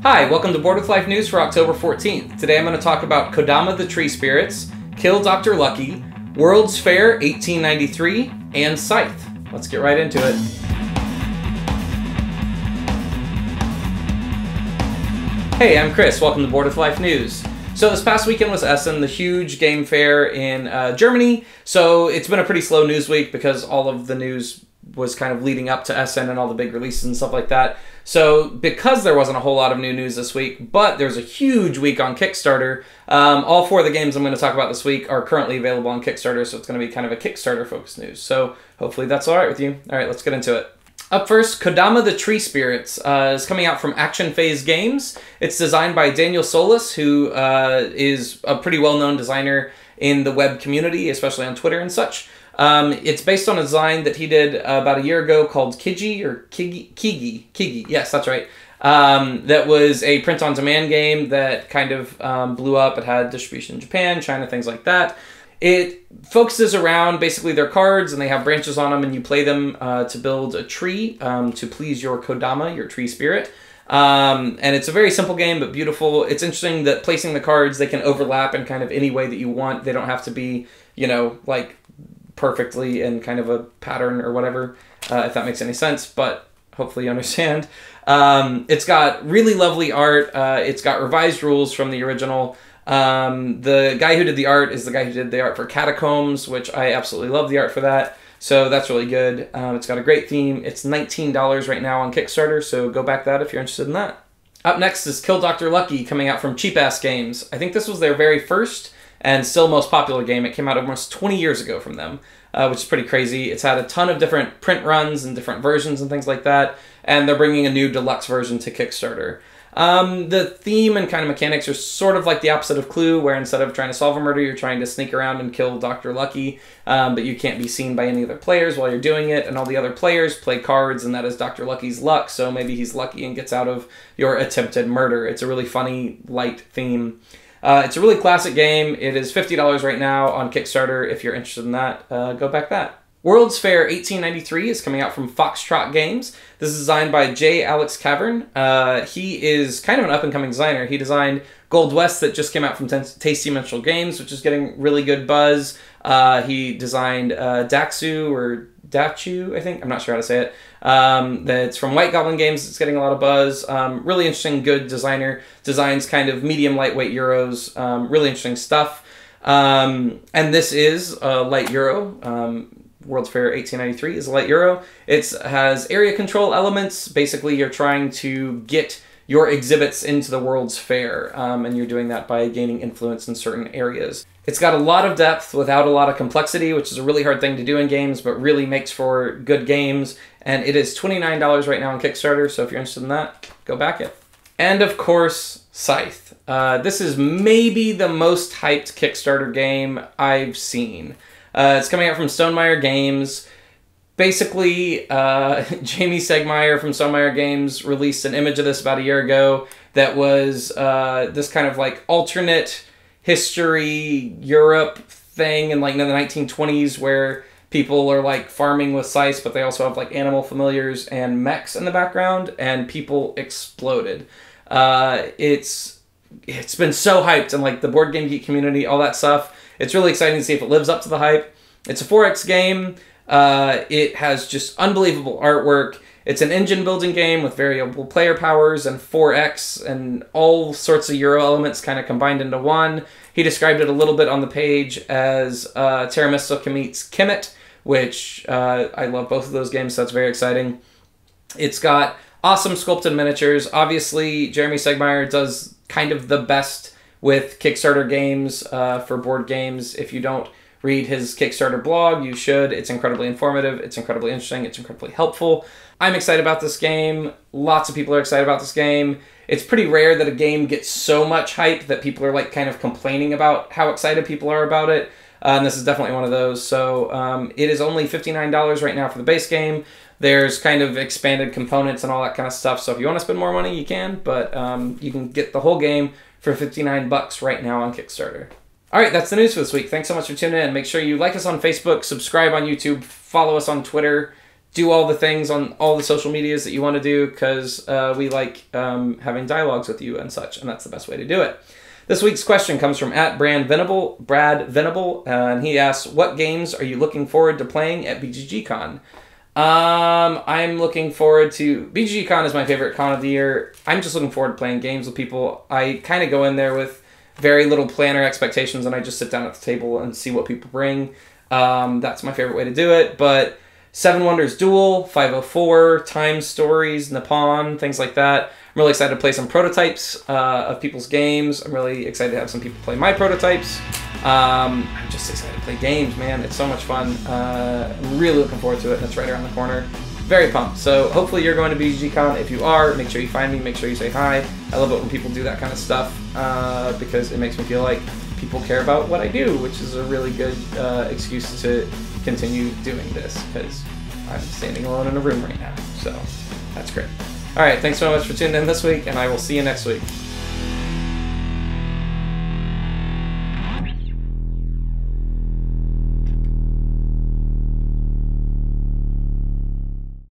Hi, welcome to Board with Life News for October 14th. Today I'm going to talk about Kodama the Tree Spirits, Kill Dr. Lucky, World's Fair 1893, and Scythe. Let's get right into it. Hey, I'm Chris. Welcome to Board with Life News. So this past weekend was Essen, the huge game fair in Germany. So it's been a pretty slow news week because all of the news was kind of leading up to Essen and all the big releases and stuff like that. So because there wasn't a whole lot of new news this week, but there's a huge week on Kickstarter, all four of the games I'm going to talk about this week are currently available on Kickstarter, so it's going to be kind of a Kickstarter-focused news. So hopefully that's all right with you. All right, let's get into it. Up first, Kodama the Tree Spirits is coming out from Action Phase Games. It's designed by Daniel Solis, who is a pretty well-known designer in the web community, especially on Twitter and such. It's based on a design that he did about a year ago called Kigi. Yes, that's right. That was a print-on-demand game that kind of blew up. It had distribution in Japan, China, things like that. It focuses around basically their cards, and they have branches on them, and you play them to build a tree to please your Kodama, your tree spirit. And it's a very simple game, but beautiful. It's interesting that placing the cards, they can overlap in kind of any way that you want. They don't have to be, you know, like perfectly in kind of a pattern or whatever, if that makes any sense, but hopefully you understand. It's got really lovely art. It's got revised rules from the original. The guy who did the art is the guy who did the art for Catacombs, which I absolutely love the art for that. So that's really good. It's got a great theme. It's $19 right now on Kickstarter, so go back that if you're interested in that. Up next is Kill Dr. Lucky, coming out from Cheap Ass Games. I think this was their very first and still most popular game. It came out almost 20 years ago from them, which is pretty crazy. It's had a ton of different print runs and different versions and things like that, and they're bringing a new deluxe version to Kickstarter. The theme and kind of mechanics are sort of like the opposite of Clue, where instead of trying to solve a murder, you're trying to sneak around and kill Dr. Lucky, but you can't be seen by any other players while you're doing it, and all the other players play cards, and that is Dr. Lucky's luck, so maybe he's lucky and gets out of your attempted murder. It's a really funny, light theme. It's a really classic game. It is $50 right now on Kickstarter. If you're interested in that, go back that. World's Fair 1893 is coming out from Foxtrot Games. This is designed by J. Alex Cavern. He is kind of an up-and-coming designer. He designed Gold West that just came out from Tasty Minstrel Games, which is getting really good buzz. He designed Daxu, or Dachu, I think. I'm not sure how to say it. That's from White Goblin Games. It's getting a lot of buzz. Really interesting, good designer. Designs kind of medium, lightweight Euros. Really interesting stuff. And this is a light Euro. World's Fair 1893 is a light Euro. It has area control elements. Basically, you're trying to get your exhibits into the World's Fair, and you're doing that by gaining influence in certain areas. It's got a lot of depth without a lot of complexity, which is a really hard thing to do in games, but really makes for good games. And it is $29 right now on Kickstarter, so if you're interested in that, go back it. And of course, Scythe. This is maybe the most hyped Kickstarter game I've seen. It's coming out from Stonemaier Games. Basically, Jamie Segmaier from Stonemaier Games released an image of this about a year ago that was this kind of like alternate history Europe thing in like the 1920s where people are like farming with scythes, but they also have like animal familiars and mechs in the background, and people exploded. It's been so hyped in like the board game geek community, all that stuff. It's really exciting to see if it lives up to the hype. It's a 4X game. It has just unbelievable artwork. It's an engine building game with variable player powers and 4X and all sorts of Euro elements kind of combined into one. He described it a little bit on the page as Terra Mystica meets Kemet, which I love both of those games, so that's very exciting. It's got awesome sculpted miniatures. Obviously, Jeremy Segmaier does kind of the best with Kickstarter games for board games. If you don't read his Kickstarter blog, you should. It's incredibly informative. It's incredibly interesting. It's incredibly helpful. I'm excited about this game. Lots of people are excited about this game. It's pretty rare that a game gets so much hype that people are like kind of complaining about how excited people are about it. And this is definitely one of those. So it is only $59 right now for the base game. There's kind of expanded components and all that kind of stuff. So if you want to spend more money, you can. But you can get the whole game for $59 right now on Kickstarter. All right, that's the news for this week. Thanks so much for tuning in. Make sure you like us on Facebook, subscribe on YouTube, follow us on Twitter, do all the things on all the social medias that you want to do, because we like having dialogues with you and such, and that's the best way to do it. This week's question comes from @Brad Venable, and he asks, what games are you looking forward to playing at BGG-Con? I'm looking forward to... BGG-Con is my favorite con of the year. I'm just looking forward to playing games with people. I kind of go in there with very little plan or expectations, and I just sit down at the table and see what people bring. That's my favorite way to do it, but... Seven Wonders Duel, 504, Time Stories, Nippon, things like that. I'm really excited to play some prototypes of people's games. I'm really excited to have some people play my prototypes. I'm just excited to play games, man. It's so much fun. I'm really looking forward to it, and it's right around the corner. Very pumped. So hopefully you're going to BGG-Con. If you are, make sure you find me, make sure you say hi. I love it when people do that kind of stuff because it makes me feel like people care about what I do, which is a really good excuse to continue doing this, because I'm standing alone in a room right now. So that's great. All right, thanks so much for tuning in this week, and I will see you next week.